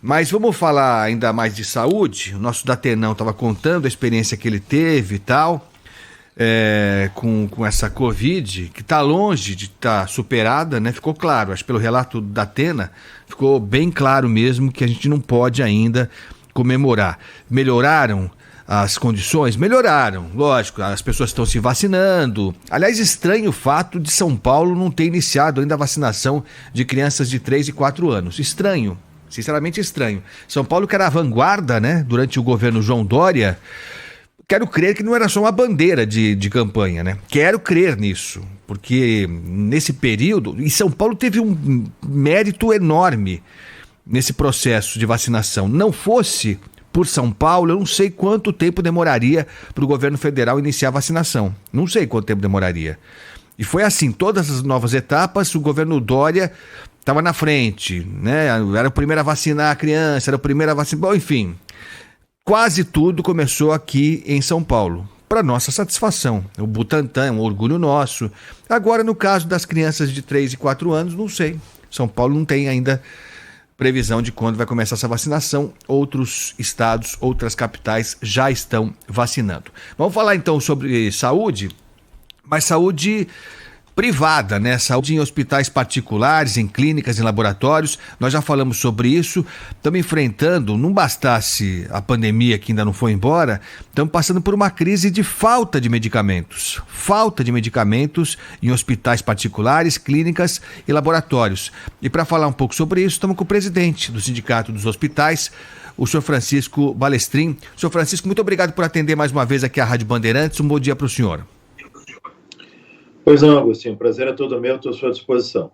Mas vamos falar ainda mais de saúde. O nosso Datenão estava contando a experiência que ele teve e tal, com essa Covid, que está longe de estar superada, né? Ficou claro, acho que pelo relato da Atena, ficou bem claro mesmo que a gente não pode ainda comemorar. Melhoraram as condições? Melhoraram, lógico, as pessoas estão se vacinando. Aliás, estranho o fato de São Paulo não ter iniciado ainda a vacinação de crianças de 3 e 4 anos. Estranho. Sinceramente estranho. São Paulo, que era a vanguarda, né, durante o governo João Dória, quero crer que não era só uma bandeira de campanha, né? Quero crer nisso, porque nesse período, e São Paulo teve um mérito enorme nesse processo de vacinação. Não fosse por São Paulo, eu não sei quanto tempo demoraria para o governo federal iniciar a vacinação. Não sei quanto tempo demoraria. E foi assim, todas as novas etapas, o governo Dória estava na frente, né? Era o primeiro a vacinar a criança, era o primeiro a vacinar... Bom, enfim, quase tudo começou aqui em São Paulo, para nossa satisfação. O Butantan é um orgulho nosso. Agora, no caso das crianças de 3 e 4 anos, não sei. São Paulo não tem ainda previsão de quando vai começar essa vacinação. Outros estados, outras capitais já estão vacinando. Vamos falar então sobre saúde, mas saúde privada, né? Saúde em hospitais particulares, em clínicas, em laboratórios. Nós já falamos sobre isso. Estamos enfrentando, não bastasse a pandemia que ainda não foi embora, estamos passando por uma crise de falta de medicamentos. Falta de medicamentos em hospitais particulares, clínicas e laboratórios. E para falar um pouco sobre isso, estamos com o presidente do Sindicato dos Hospitais, o senhor Francisco Balestrin. Senhor Francisco, muito obrigado por atender mais uma vez aqui a Rádio Bandeirantes. Um bom dia para o senhor. Pois não, Agostinho, o prazer é todo meu, estou à sua disposição.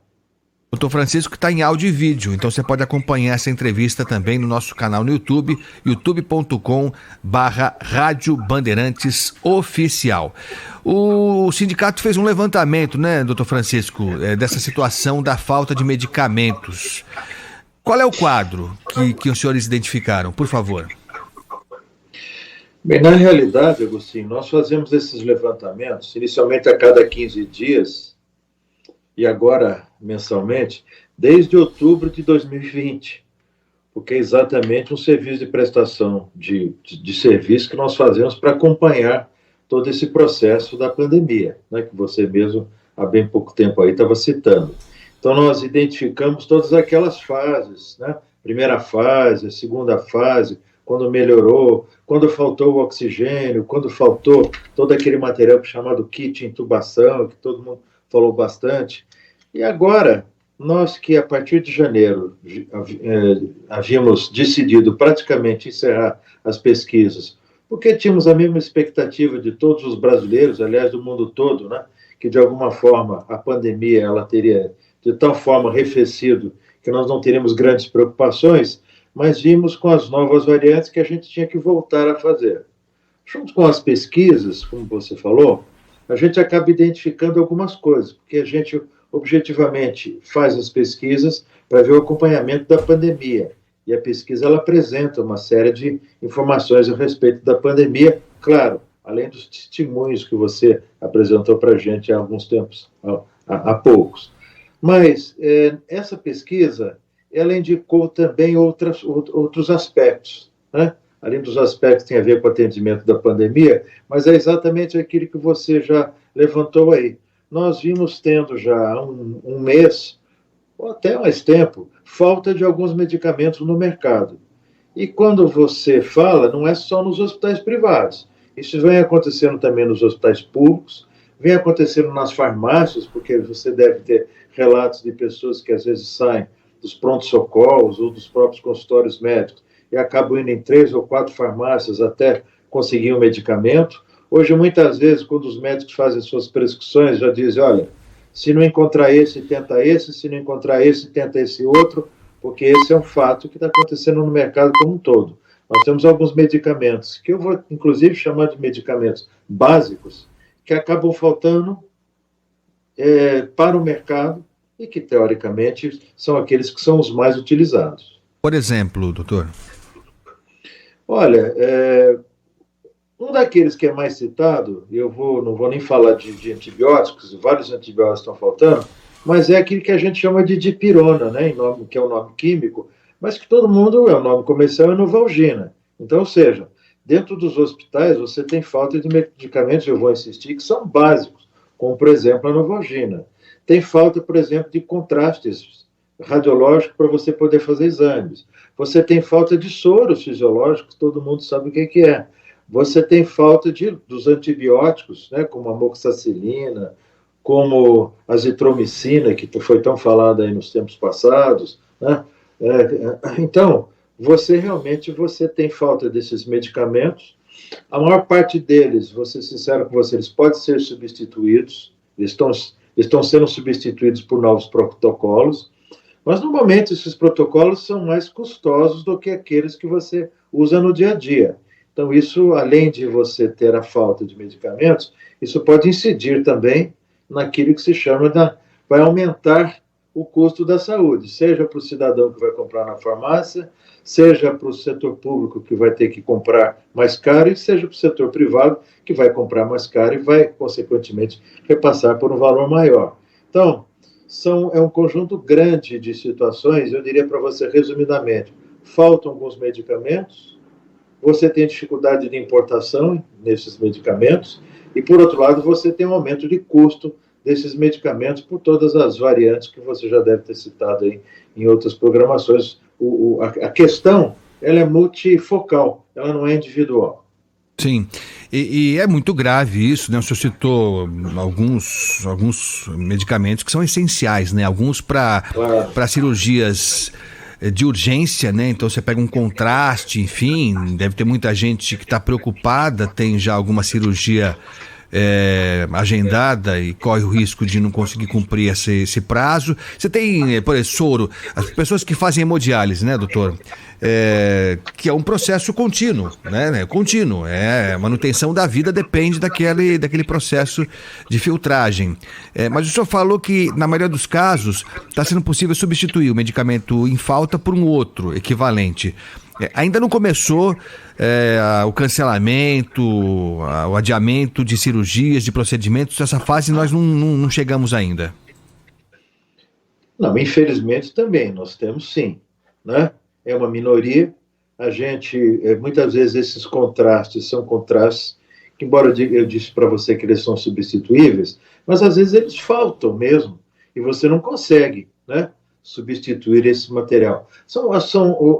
Doutor Francisco está em áudio e vídeo, então você pode acompanhar essa entrevista também no nosso canal no YouTube, youtube.com/Rádio Bandeirantes Oficial. O sindicato fez um levantamento, né, doutor Francisco, dessa situação da falta de medicamentos. Qual é o quadro que os senhores identificaram, por favor? Bem, na realidade, Agostinho, nós fazemos esses levantamentos, inicialmente a cada 15 dias, e agora mensalmente, desde outubro de 2020, porque é exatamente um serviço de prestação de serviço que nós fazemos para acompanhar todo esse processo da pandemia, né, que você mesmo há bem pouco tempo aí estava citando. Então nós identificamos todas aquelas fases, né? Primeira fase, segunda fase, quando melhorou, quando faltou o oxigênio, quando faltou todo aquele material chamado kit intubação, que todo mundo falou bastante. E agora, nós que a partir de janeiro havíamos decidido praticamente encerrar as pesquisas, porque tínhamos a mesma expectativa de todos os brasileiros, aliás, do mundo todo, né, que de alguma forma a pandemia ela teria de tal forma arrefecido que nós não teríamos grandes preocupações, mas vimos com as novas variantes que a gente tinha que voltar a fazer. Junto com as pesquisas, como você falou, a gente acaba identificando algumas coisas, porque a gente objetivamente faz as pesquisas para ver o acompanhamento da pandemia. E a pesquisa ela apresenta uma série de informações a respeito da pandemia, claro, além dos testemunhos que você apresentou para a gente há alguns tempos, há poucos. Mas essa pesquisa ela indicou também outros aspectos, né? Além dos aspectos que têm a ver com o atendimento da pandemia, mas é exatamente aquilo que você já levantou aí. Nós vimos tendo já há um mês, ou até mais tempo, falta de alguns medicamentos no mercado. E quando você fala, não é só nos hospitais privados. Isso vem acontecendo também nos hospitais públicos, vem acontecendo nas farmácias, porque você deve ter relatos de pessoas que às vezes saem dos prontos-socorros ou dos próprios consultórios médicos e acabam indo em 3 ou 4 farmácias até conseguir um medicamento. Hoje, muitas vezes, quando os médicos fazem suas prescrições, já dizem, olha, se não encontrar esse, tenta esse, se não encontrar esse, tenta esse outro, porque esse é um fato que está acontecendo no mercado como um todo. Nós temos alguns medicamentos, que eu vou, inclusive, chamar de medicamentos básicos, que acabam faltando para o mercado, e que, teoricamente, são aqueles que são os mais utilizados. Por exemplo, doutor? Olha, um daqueles que é mais citado, eu não vou nem falar de antibióticos, vários antibióticos estão faltando, mas é aquele que a gente chama de dipirona, né, que é o nome químico, mas que todo mundo, o nome comercial é Novalgina. Então, ou seja, dentro dos hospitais você tem falta de medicamentos, eu vou insistir, que são básicos, como, por exemplo, a Novalgina. Tem falta, por exemplo, de contrastes radiológicos para você poder fazer exames. Você tem falta de soros fisiológicos, todo mundo sabe o que é. Você tem falta dos antibióticos, né, como a amoxicilina, como a azitromicina, que foi tão falada aí nos tempos passados, né? Então, você tem falta desses medicamentos. A maior parte deles, vou ser sincero com você, eles podem ser substituídos, eles estão sendo substituídos por novos protocolos, mas normalmente esses protocolos são mais custosos do que aqueles que você usa no dia a dia. Então, isso, além de você ter a falta de medicamentos, isso pode incidir também naquilo que se chama vai aumentar o custo da saúde, seja para o cidadão que vai comprar na farmácia, seja para o setor público que vai ter que comprar mais caro, e seja para o setor privado que vai comprar mais caro e vai, consequentemente, repassar por um valor maior. Então, é um conjunto grande de situações, eu diria para você resumidamente, faltam alguns medicamentos, você tem dificuldade de importação nesses medicamentos, e, por outro lado, você tem um aumento de custo desses medicamentos por todas as variantes que você já deve ter citado aí em outras programações. A questão, ela é multifocal, ela não é individual. Sim, e é muito grave isso, né? O senhor citou alguns medicamentos que são essenciais, né? Alguns para cirurgias de urgência, né? Então você pega um contraste, enfim, deve ter muita gente que está preocupada, tem já alguma cirurgia agendada e corre o risco de não conseguir cumprir esse prazo. Você tem, por exemplo, soro, as pessoas que fazem hemodiálise, né, doutor? Que é um processo contínuo, né? Contínuo. A manutenção da vida depende daquele processo de filtragem. Mas o senhor falou que, na maioria dos casos, está sendo possível substituir o medicamento em falta por um outro equivalente. Ainda não começou o cancelamento, o adiamento de cirurgias, de procedimentos. Essa fase nós não chegamos ainda. Não, infelizmente também, nós temos sim, né? É uma minoria. A gente, muitas vezes esses contrastes são contrastes que, embora eu disse para você que eles são substituíveis, mas às vezes eles faltam mesmo, e você não consegue, né, substituir esse material.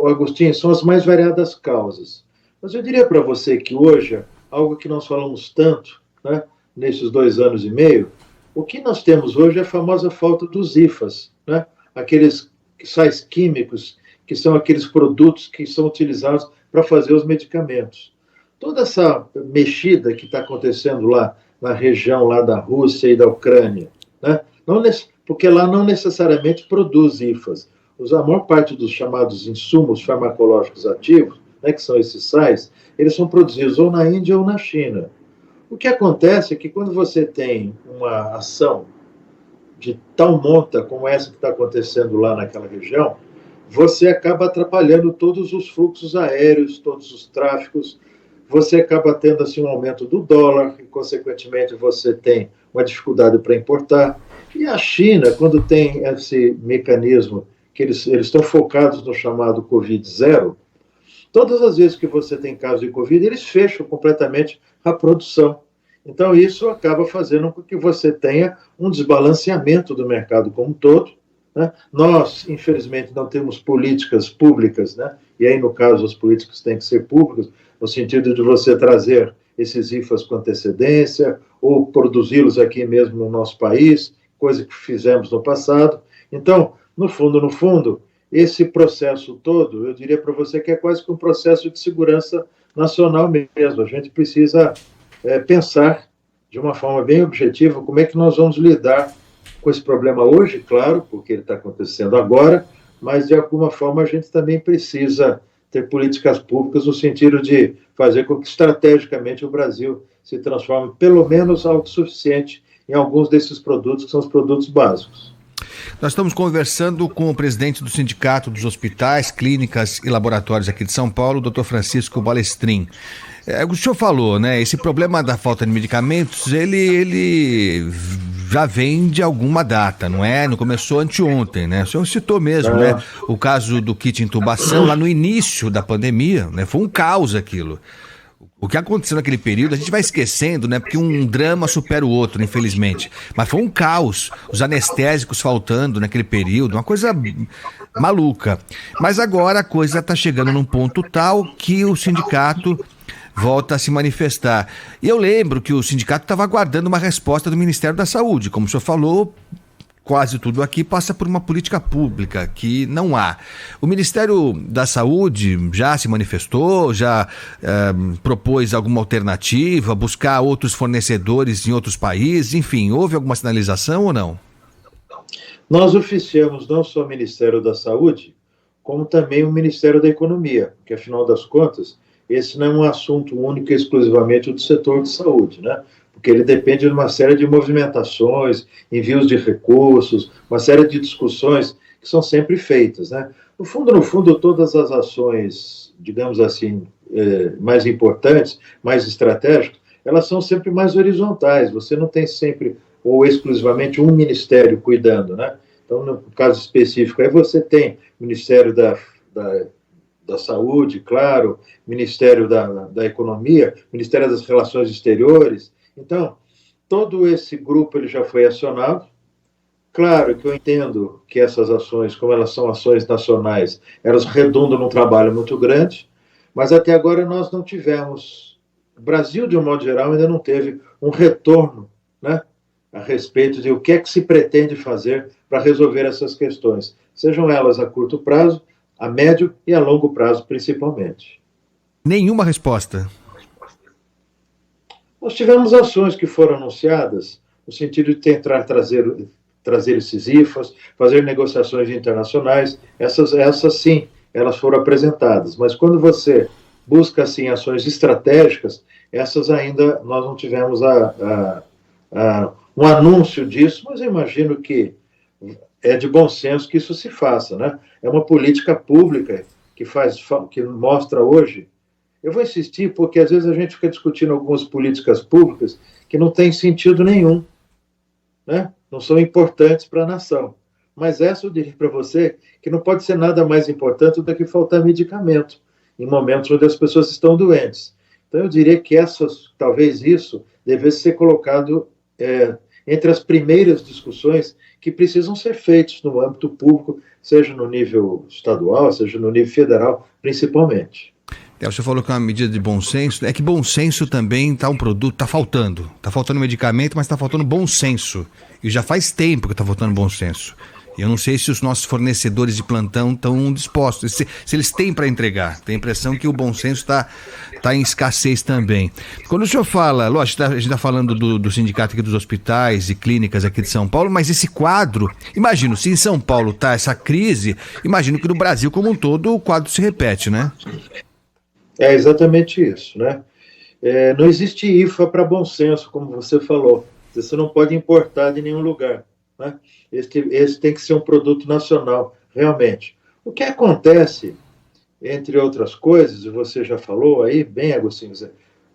Agostinho, são as mais variadas causas. Mas eu diria para você que hoje, algo que nós falamos tanto, né, nesses 2 anos e meio, o que nós temos hoje é a famosa falta dos IFAs, né, aqueles sais químicos que são aqueles produtos que são utilizados para fazer os medicamentos. Toda essa mexida que está acontecendo lá na região lá da Rússia e da Ucrânia, né, porque lá não necessariamente produz IFAs. A maior parte dos chamados insumos farmacológicos ativos, né, que são esses sais, eles são produzidos ou na Índia ou na China. O que acontece é que quando você tem uma ação de tal monta como essa que está acontecendo lá naquela região, você acaba atrapalhando todos os fluxos aéreos, todos os tráficos, você acaba tendo assim, um aumento do dólar, e, consequentemente, você tem uma dificuldade para importar. E a China, quando tem esse mecanismo, que eles estão focados no chamado Covid-0, todas as vezes que você tem casos de Covid, eles fecham completamente a produção. Então, isso acaba fazendo com que você tenha um desbalanceamento do mercado como um todo, né? Nós, infelizmente, não temos políticas públicas, né? E aí, no caso, as políticas têm que ser públicas, no sentido de você trazer esses IFAs com antecedência, ou produzi-los aqui mesmo no nosso país, coisa que fizemos no passado. Então, no fundo, esse processo todo, eu diria para você que é quase que um processo de segurança nacional mesmo. A gente precisa pensar de uma forma bem objetiva como é que nós vamos lidar com esse problema hoje, claro, porque ele está acontecendo agora, mas de alguma forma a gente também precisa ter políticas públicas no sentido de fazer com que estrategicamente o Brasil se transforme pelo menos autossuficiente em alguns desses produtos que são os produtos básicos. Nós estamos conversando com o presidente do Sindicato dos Hospitais, Clínicas e Laboratórios aqui de São Paulo, o Dr. Francisco Balestrin. O senhor falou, né? Esse problema da falta de medicamentos, ele já vem de alguma data, não é? Não começou anteontem, né? O senhor citou mesmo, né? O caso do kit intubação lá no início da pandemia, né? Foi um caos aquilo. O que aconteceu naquele período, a gente vai esquecendo, né? Porque um drama supera o outro, infelizmente. Mas foi um caos, os anestésicos faltando naquele período, uma coisa maluca. Mas agora a coisa está chegando num ponto tal que o sindicato volta a se manifestar. E eu lembro que o sindicato estava aguardando uma resposta do Ministério da Saúde. Como o senhor falou, quase tudo aqui passa por uma política pública que não há. O Ministério da Saúde já se manifestou, já propôs alguma alternativa, buscar outros fornecedores em outros países, enfim, houve alguma sinalização ou não? Nós oficiamos não só o Ministério da Saúde, como também o Ministério da Economia, porque, afinal das contas, esse não é um assunto único e exclusivamente do setor de saúde, né? Porque ele depende de uma série de movimentações, envios de recursos, uma série de discussões que são sempre feitas, né? No fundo, todas as ações, digamos assim, mais importantes, mais estratégicas, elas são sempre mais horizontais. Você não tem sempre ou exclusivamente um ministério cuidando, né? Então, no caso específico, aí você tem o Ministério da Saúde, claro, Ministério da Economia, Ministério das Relações Exteriores. Então, todo esse grupo ele já foi acionado. Claro que eu entendo que essas ações, como elas são ações nacionais, elas redundam num trabalho muito grande, mas até agora nós não tivemos, o Brasil, de um modo geral, ainda não teve um retorno, né, a respeito de o que é que se pretende fazer para resolver essas questões, sejam elas a curto prazo, a médio e a longo prazo, principalmente. Nenhuma resposta. Nós tivemos ações que foram anunciadas no sentido de tentar trazer esses IFAs, fazer negociações internacionais. Essas sim, elas foram apresentadas. Mas quando você busca assim ações estratégicas, essas ainda nós não tivemos um anúncio disso, mas eu imagino que é de bom senso que isso se faça, né? É uma política pública que mostra hoje. Eu vou insistir porque às vezes a gente fica discutindo algumas políticas públicas que não têm sentido nenhum, né? Não são importantes para a nação. Mas essa eu diria para você que não pode ser nada mais importante do que faltar medicamento em momentos onde as pessoas estão doentes. Então eu diria que talvez isso devesse ser colocado entre as primeiras discussões que precisam ser feitas no âmbito público, seja no nível estadual, seja no nível federal, principalmente. O senhor falou que é uma medida de bom senso. É que bom senso também está um produto, está faltando. Está faltando medicamento, mas está faltando bom senso. E já faz tempo que está faltando bom senso. E eu não sei se os nossos fornecedores de plantão estão dispostos, se eles têm para entregar. Tem a impressão que o bom senso está em escassez também. Quando o senhor fala, lógico, a gente está falando do sindicato aqui dos hospitais e clínicas aqui de São Paulo, mas esse quadro, imagino, se em São Paulo está essa crise, imagino que no Brasil como um todo o quadro se repete, né? É exatamente isso, né? Não existe IFA para bom senso, como você falou. Você não pode importar de nenhum lugar, né? Esse tem que ser um produto nacional, realmente. O que acontece, entre outras coisas, e você já falou aí, bem, Agostinho,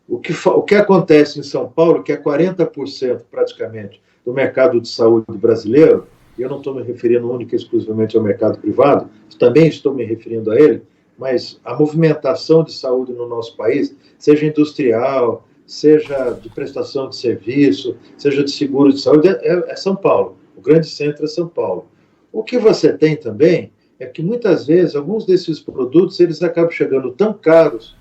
o que acontece em São Paulo, que é 40% praticamente do mercado de saúde brasileiro, e eu não estou me referindo única e exclusivamente ao mercado privado, também estou me referindo a ele, mas a movimentação de saúde no nosso país, seja industrial, seja de prestação de serviço, seja de seguro de saúde, é São Paulo. O grande centro é São Paulo. O que você tem também é que muitas vezes alguns desses produtos eles acabam chegando tão caros,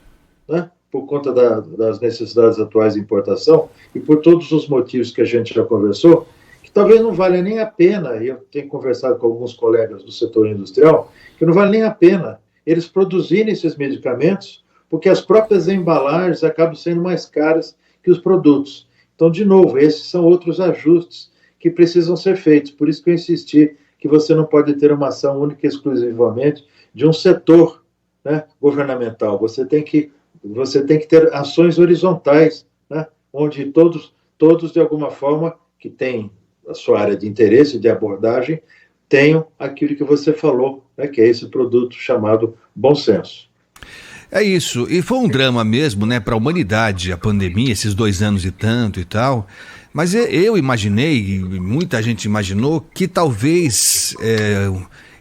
né, por conta das necessidades atuais de importação e por todos os motivos que a gente já conversou, que talvez não valha nem a pena, e eu tenho conversado com alguns colegas do setor industrial, que não vale nem a pena eles produzirem esses medicamentos, porque as próprias embalagens acabam sendo mais caras que os produtos. Então, de novo, esses são outros ajustes que precisam ser feitos. Por isso que eu insisti que você não pode ter uma ação única e exclusivamente de um setor, né, governamental. Você tem que ter ações horizontais, né, onde todos, de alguma forma, que têm a sua área de interesse, de abordagem, tenham aquilo que você falou, né, que é esse produto chamado bom senso. É isso, e foi um drama mesmo, né, para a humanidade, a pandemia, esses 2 anos e tanto e tal, Mas eu imaginei, e muita gente imaginou, que talvez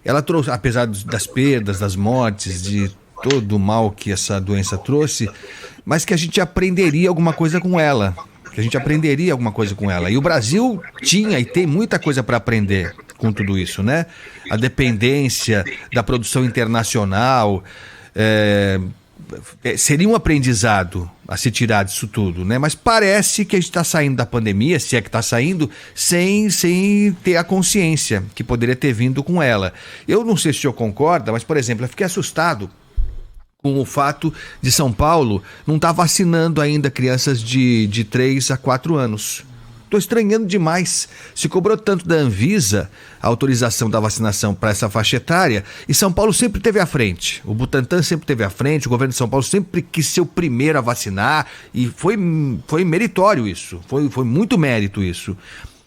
ela trouxe, apesar das perdas, das mortes, de todo o mal que essa doença trouxe, mas que a gente aprenderia alguma coisa com ela. E o Brasil tinha e tem muita coisa para aprender com tudo isso, né? A dependência da produção internacional, seria um aprendizado a se tirar disso tudo, né? Mas parece que a gente está saindo da pandemia, se é que está saindo, sem ter a consciência que poderia ter vindo com ela. Eu não sei se o senhor concorda, mas, por exemplo, eu fiquei assustado com o fato de São Paulo não estar vacinando ainda crianças de 3 a 4 anos. Estou estranhando demais. Se cobrou tanto da Anvisa a autorização da vacinação para essa faixa etária, e São Paulo sempre esteve à frente. O Butantan sempre esteve à frente, o governo de São Paulo sempre quis ser o primeiro a vacinar, e foi meritório isso, foi muito mérito isso.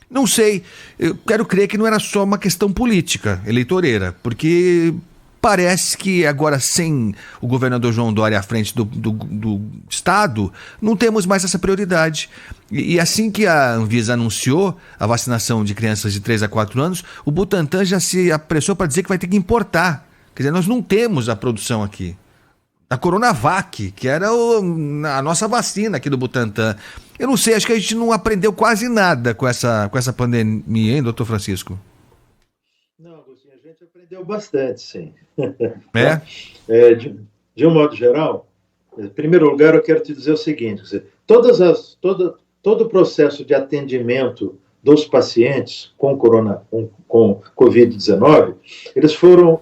Não sei, eu quero crer que não era só uma questão política, eleitoreira, porque parece que agora, sem o governador João Dória à frente do estado, não temos mais essa prioridade. E assim que a Anvisa anunciou a vacinação de crianças de 3 a 4 anos, o Butantan já se apressou para dizer que vai ter que importar. Quer dizer, nós não temos a produção aqui da Coronavac, que era a nossa vacina aqui do Butantan. Eu não sei, acho que a gente não aprendeu quase nada com essa pandemia, hein, doutor Francisco? Não, Agostinho, a gente aprendeu bastante, sim. De um modo geral, em primeiro lugar, eu quero te dizer o seguinte: quer dizer, todo o processo de atendimento dos pacientes com Covid-19, eles foram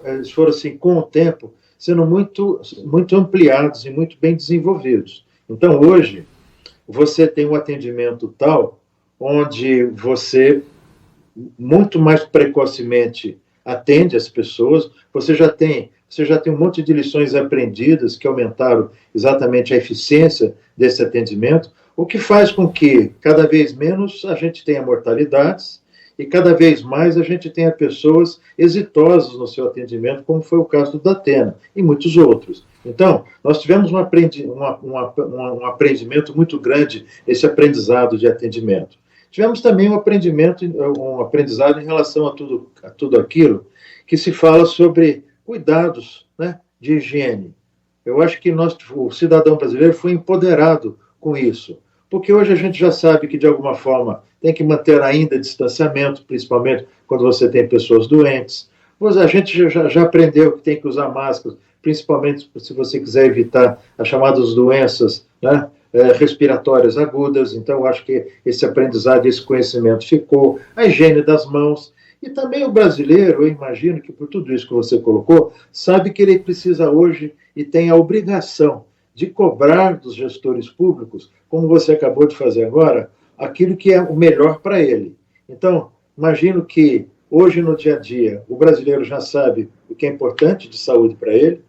assim, com o tempo, sendo muito, muito ampliados e muito bem desenvolvidos. Então, hoje, você tem um atendimento tal onde você muito mais precocemente atende as pessoas, você já tem um monte de lições aprendidas que aumentaram exatamente a eficiência desse atendimento, o que faz com que cada vez menos a gente tenha mortalidades e cada vez mais a gente tenha pessoas exitosas no seu atendimento, como foi o caso do Datena e muitos outros. Então, nós tivemos um aprendimento muito grande, esse aprendizado de atendimento. Tivemos também um aprendizado em relação a tudo aquilo que se fala sobre cuidados, né, de higiene. Eu acho que o cidadão brasileiro foi empoderado com isso, porque hoje a gente já sabe que, de alguma forma, tem que manter ainda distanciamento, principalmente quando você tem pessoas doentes. Pois a gente já aprendeu que tem que usar máscara, principalmente se você quiser evitar as chamadas doenças, né, respiratórias agudas. Então, eu acho que esse aprendizado, esse conhecimento ficou. A higiene das mãos. E também o brasileiro, eu imagino que por tudo isso que você colocou, sabe que ele precisa hoje e tem a obrigação de cobrar dos gestores públicos, como você acabou de fazer agora, aquilo que é o melhor para ele. Então, imagino que hoje, no dia a dia, o brasileiro já sabe o que é importante de saúde para ele,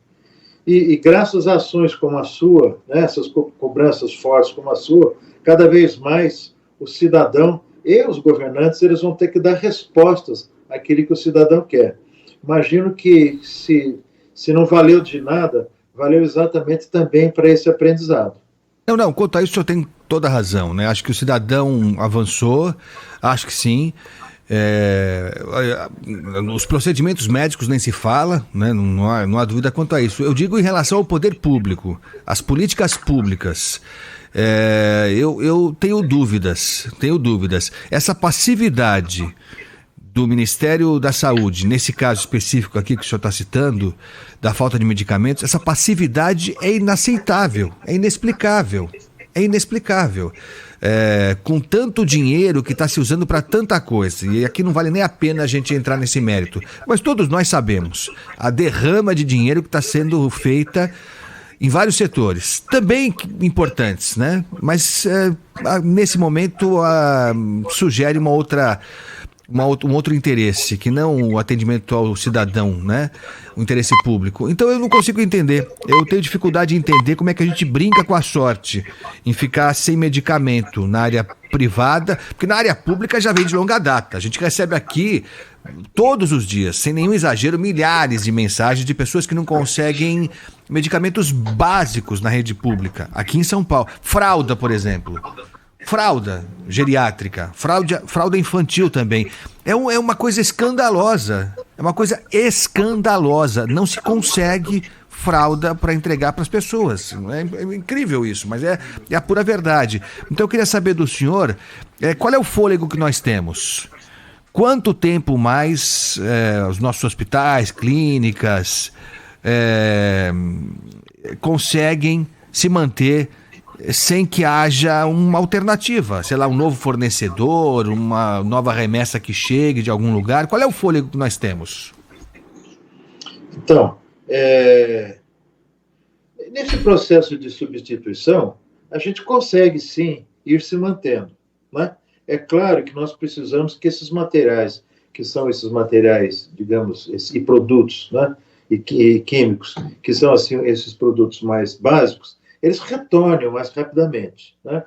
e graças a ações como a sua, né, essas cobranças fortes como a sua, cada vez mais o cidadão e os governantes, eles vão ter que dar respostas àquilo que o cidadão quer. Imagino que, se não valeu de nada, valeu exatamente também para esse aprendizado. Não, quanto a isso o senhor tem toda a razão, né? Acho que o cidadão avançou, acho que sim. Os procedimentos médicos nem se fala, né? Não há dúvida quanto a isso. Eu digo em relação ao poder público, as políticas públicas. Eu tenho dúvidas. Essa passividade do Ministério da Saúde, nesse caso específico aqui que o senhor está citando, da falta de medicamentos, essa passividade é inaceitável, é inexplicável. Com tanto dinheiro que está se usando para tanta coisa, e aqui não vale nem a pena a gente entrar nesse mérito, mas todos nós sabemos a derrama de dinheiro que está sendo feita em vários setores, também importantes, né? Mas nesse momento sugere um outro interesse, que não o atendimento ao cidadão, né? O interesse público. Então eu não consigo entender, eu tenho dificuldade de entender como é que a gente brinca com a sorte em ficar sem medicamento na área privada, porque na área pública já vem de longa data. A gente recebe aqui todos os dias, sem nenhum exagero, milhares de mensagens de pessoas que não conseguem medicamentos básicos na rede pública, aqui em São Paulo. Fralda, por exemplo. fralda geriátrica, fralda infantil também. É uma coisa escandalosa. É uma coisa escandalosa. Não se consegue fralda para entregar para as pessoas. É incrível isso, mas é a pura verdade. Então eu queria saber do senhor, qual é o fôlego que nós temos? Quanto tempo mais os nossos hospitais, clínicas conseguem se manter sem que haja uma alternativa, sei lá, um novo fornecedor, uma nova remessa que chegue de algum lugar? Qual é o fôlego que nós temos? Então, nesse processo de substituição, a gente consegue sim ir se mantendo, né? É claro que nós precisamos que esses materiais, que são esses materiais, digamos, e produtos, né, e químicos, que são assim esses produtos mais básicos, eles retornem mais rapidamente, né?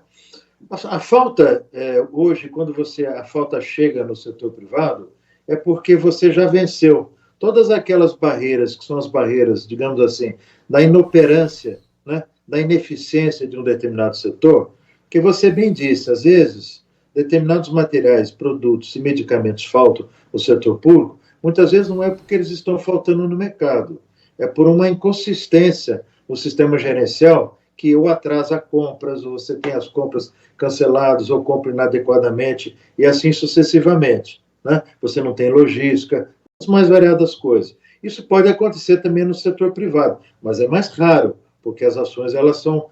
A falta, hoje, quando a falta chega no setor privado, é porque você já venceu todas aquelas barreiras, que são as barreiras, digamos assim, da inoperância, né, da ineficiência de um determinado setor, que você bem disse, às vezes, determinados materiais, produtos e medicamentos faltam no setor público, muitas vezes não é porque eles estão faltando no mercado, é por uma inconsistência no sistema gerencial que ou atrasa compras, ou você tem as compras canceladas, ou compra inadequadamente, e assim sucessivamente, né? Você não tem logística, as mais variadas coisas. Isso pode acontecer também no setor privado, mas é mais raro, porque as ações elas são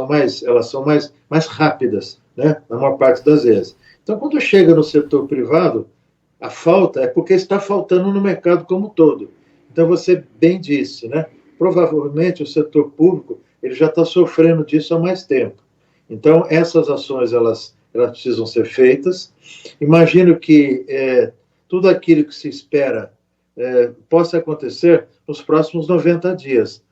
mais rápidas, né? Na maior parte das vezes. Então, quando chega no setor privado, a falta é porque está faltando no mercado como um todo. Então, você bem disse, né? Provavelmente o setor público ele já está sofrendo disso há mais tempo. Então, essas ações elas precisam ser feitas. Imagino que tudo aquilo que se espera possa acontecer nos próximos 90 dias.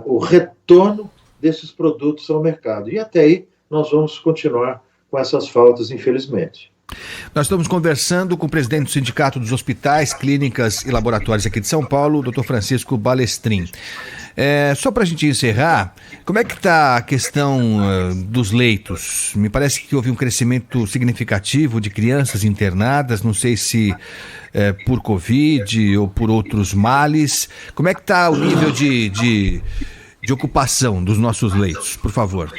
O retorno desses produtos ao mercado. E até aí nós vamos continuar com essas faltas, infelizmente. Nós estamos conversando com o presidente do Sindicato dos Hospitais, Clínicas e Laboratórios aqui de São Paulo, o Dr. Francisco Balestrin. Só para a gente encerrar, como é que está a questão dos leitos? Me parece que houve um crescimento significativo de crianças internadas, não sei se por Covid ou por outros males. Como é que está o nível de ocupação dos nossos leitos, por favor?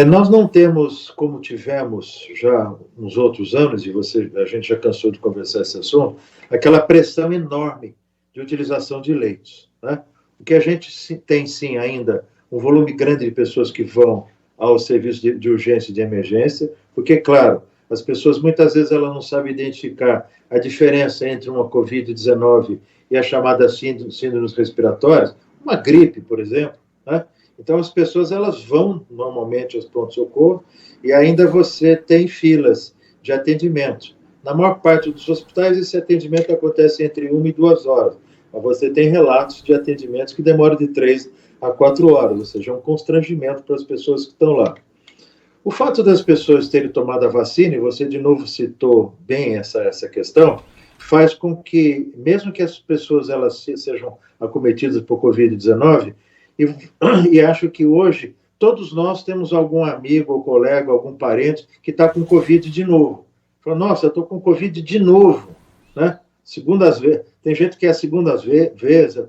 Nós não temos, como tivemos já nos outros anos, e a gente já cansou de conversar esse assunto, aquela pressão enorme de utilização de leitos, né? O que a gente tem, sim, ainda um volume grande de pessoas que vão ao serviço de urgência e de emergência, porque, claro, as pessoas muitas vezes elas não sabem identificar a diferença entre uma Covid-19 e a chamada síndromes respiratórias, uma gripe, por exemplo, né? Então, as pessoas elas vão normalmente aos pronto-socorro e ainda você tem filas de atendimento. Na maior parte dos hospitais, esse atendimento acontece entre 1 e 2 horas. Mas você tem relatos de atendimentos que demoram de 3 a 4 horas, ou seja, é um constrangimento para as pessoas que estão lá. O fato das pessoas terem tomado a vacina, e você de novo citou bem essa questão, faz com que, mesmo que as pessoas elas sejam acometidas por Covid-19, e acho que hoje todos nós temos algum amigo ou colega, algum parente que está com Covid de novo. Fala, nossa, eu estou com Covid de novo, né? Segundas vezes. Tem gente que é a segunda vez,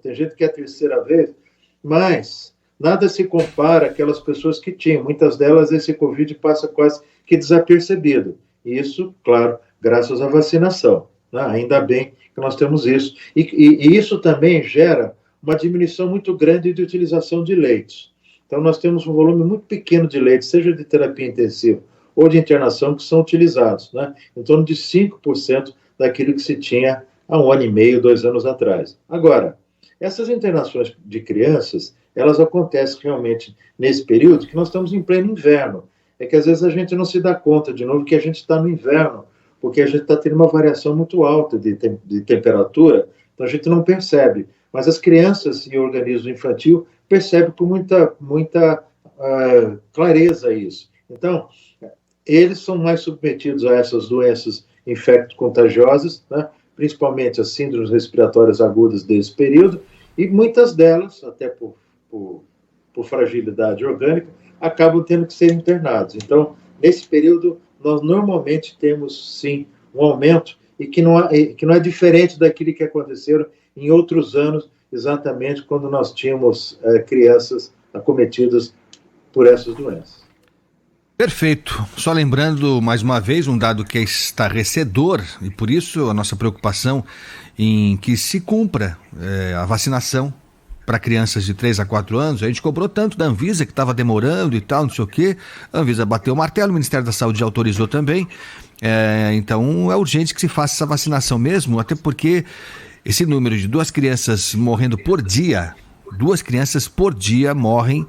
tem gente que é a terceira vez, mas nada se compara àquelas pessoas que tinham. Muitas delas esse Covid passa quase que desapercebido. Isso, claro, graças à vacinação, né? Ainda bem que nós temos isso. E isso também gera uma diminuição muito grande de utilização de leitos. Então, nós temos um volume muito pequeno de leitos, seja de terapia intensiva ou de internação, que são utilizados, né? Em torno de 5% daquilo que se tinha há 1 ano e meio, 2 anos atrás. Agora, essas internações de crianças, elas acontecem realmente nesse período que nós estamos em pleno inverno. É que, às vezes, a gente não se dá conta, de novo, que a gente está no inverno, porque a gente está tendo uma variação muito alta de temperatura, então a gente não percebe. Mas as crianças e o organismo infantil percebem com muita clareza isso. Então, eles são mais submetidos a essas doenças infecto-contagiosas, né? Principalmente as síndromes respiratórias agudas desse período, e muitas delas, até por por fragilidade orgânica, acabam tendo que ser internados. Então, nesse período, nós normalmente temos, sim, um aumento e que não é diferente daquilo que aconteceram em outros anos, exatamente quando nós tínhamos crianças acometidas por essas doenças. Perfeito. Só lembrando mais uma vez um dado que é estarrecedor e por isso a nossa preocupação em que se cumpra a vacinação para crianças de 3 a 4 anos. A gente cobrou tanto da Anvisa que estava demorando e tal, não sei o quê. A Anvisa bateu o martelo, o Ministério da Saúde autorizou também. Então é urgente que se faça essa vacinação mesmo, até porque esse número de 2 crianças morrendo por dia, 2 crianças por dia morrem,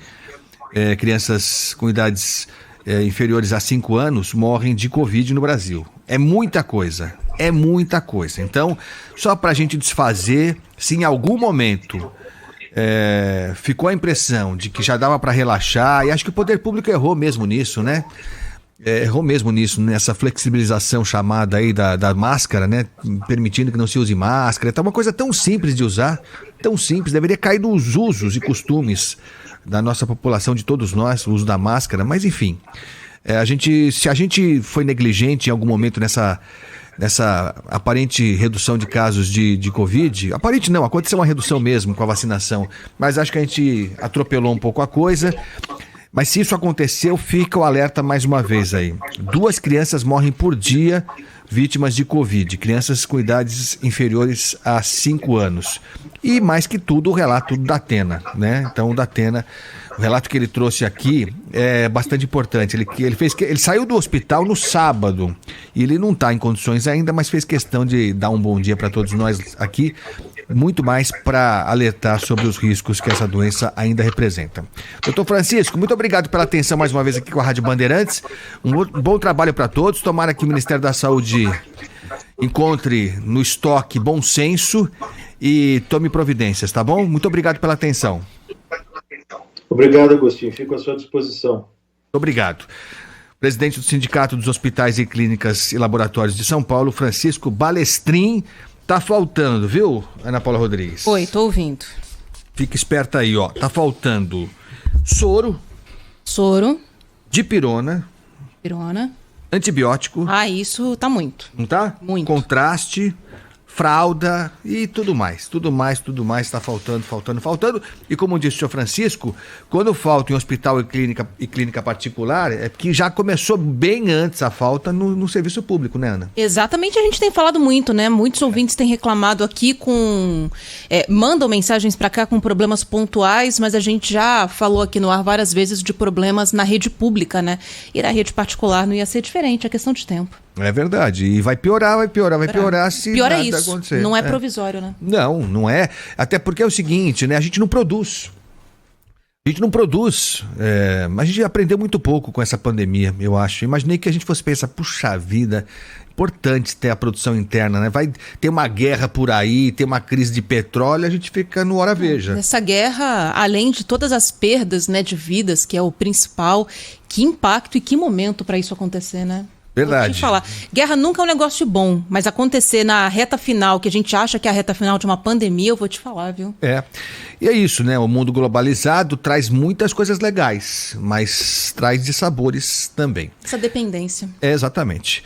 crianças com idades inferiores a 5 anos morrem de Covid no Brasil. É muita coisa. Então, só para a gente desfazer, se em algum momento ficou a impressão de que já dava para relaxar, e acho que o poder público errou mesmo nisso, né? Errou mesmo nisso, nessa flexibilização chamada aí da máscara, né? Permitindo que não se use máscara. É uma coisa tão simples de usar, tão simples, deveria cair dos usos e costumes da nossa população, de todos nós, o uso da máscara, mas enfim, se a gente foi negligente em algum momento nessa aparente redução de casos de Covid, aparente não, aconteceu uma redução mesmo com a vacinação, mas acho que a gente atropelou um pouco a coisa. Mas se isso aconteceu, fica o alerta mais uma vez aí. 2 crianças morrem por dia vítimas de Covid, crianças com idades inferiores a 5 anos. E mais que tudo o relato do Datena, né? Então o Datena, o relato que ele trouxe aqui é bastante importante. Ele saiu do hospital no sábado e ele não está em condições ainda, mas fez questão de dar um bom dia para todos nós aqui, muito mais para alertar sobre os riscos que essa doença ainda representa. Doutor Francisco, muito obrigado pela atenção mais uma vez aqui com a Rádio Bandeirantes. Um bom trabalho para todos. Tomara que o Ministério da Saúde encontre no estoque bom senso e tome providências, tá bom? Muito obrigado pela atenção. Obrigado, Agostinho. Fico à sua disposição. Muito obrigado. Presidente do Sindicato dos Hospitais e Clínicas e Laboratórios de São Paulo, Francisco Balestrin. Tá faltando, viu, Ana Paula Rodrigues? Oi, tô ouvindo. Fica esperta aí, ó. Tá faltando soro, dipirona, antibiótico. Isso tá muito. Não tá? Muito. Contraste, fralda e tudo mais. Tudo mais tá faltando. E como disse o senhor Francisco, quando falta em hospital e clínica particular, é porque já começou bem antes a falta no serviço público, né, Ana? Exatamente, a gente tem falado muito, né? Muitos ouvintes têm reclamado aqui mandam mensagens para cá com problemas pontuais, mas a gente já falou aqui no ar várias vezes de problemas na rede pública, né? E na rede particular não ia ser diferente, é questão de tempo. É verdade, e vai piorar se Pior nada é isso, acontecer. Não é provisório, né? Não é, até porque é o seguinte, né, a gente não produz, a gente aprendeu muito pouco com essa pandemia, eu acho. Imaginei que a gente fosse pensar, puxa vida, importante ter a produção interna, né? Vai ter uma guerra por aí, ter uma crise de petróleo, a gente fica no hora veja. Essa guerra, além de todas as perdas, né, de vidas, que é o principal, que impacto e que momento para isso acontecer, né? Verdade. Vou te falar, guerra nunca é um negócio bom, mas acontecer na reta final, que a gente acha que é a reta final de uma pandemia, eu vou te falar, viu? E é isso, né? O mundo globalizado traz muitas coisas legais, mas traz dissabores também. Essa dependência. Exatamente.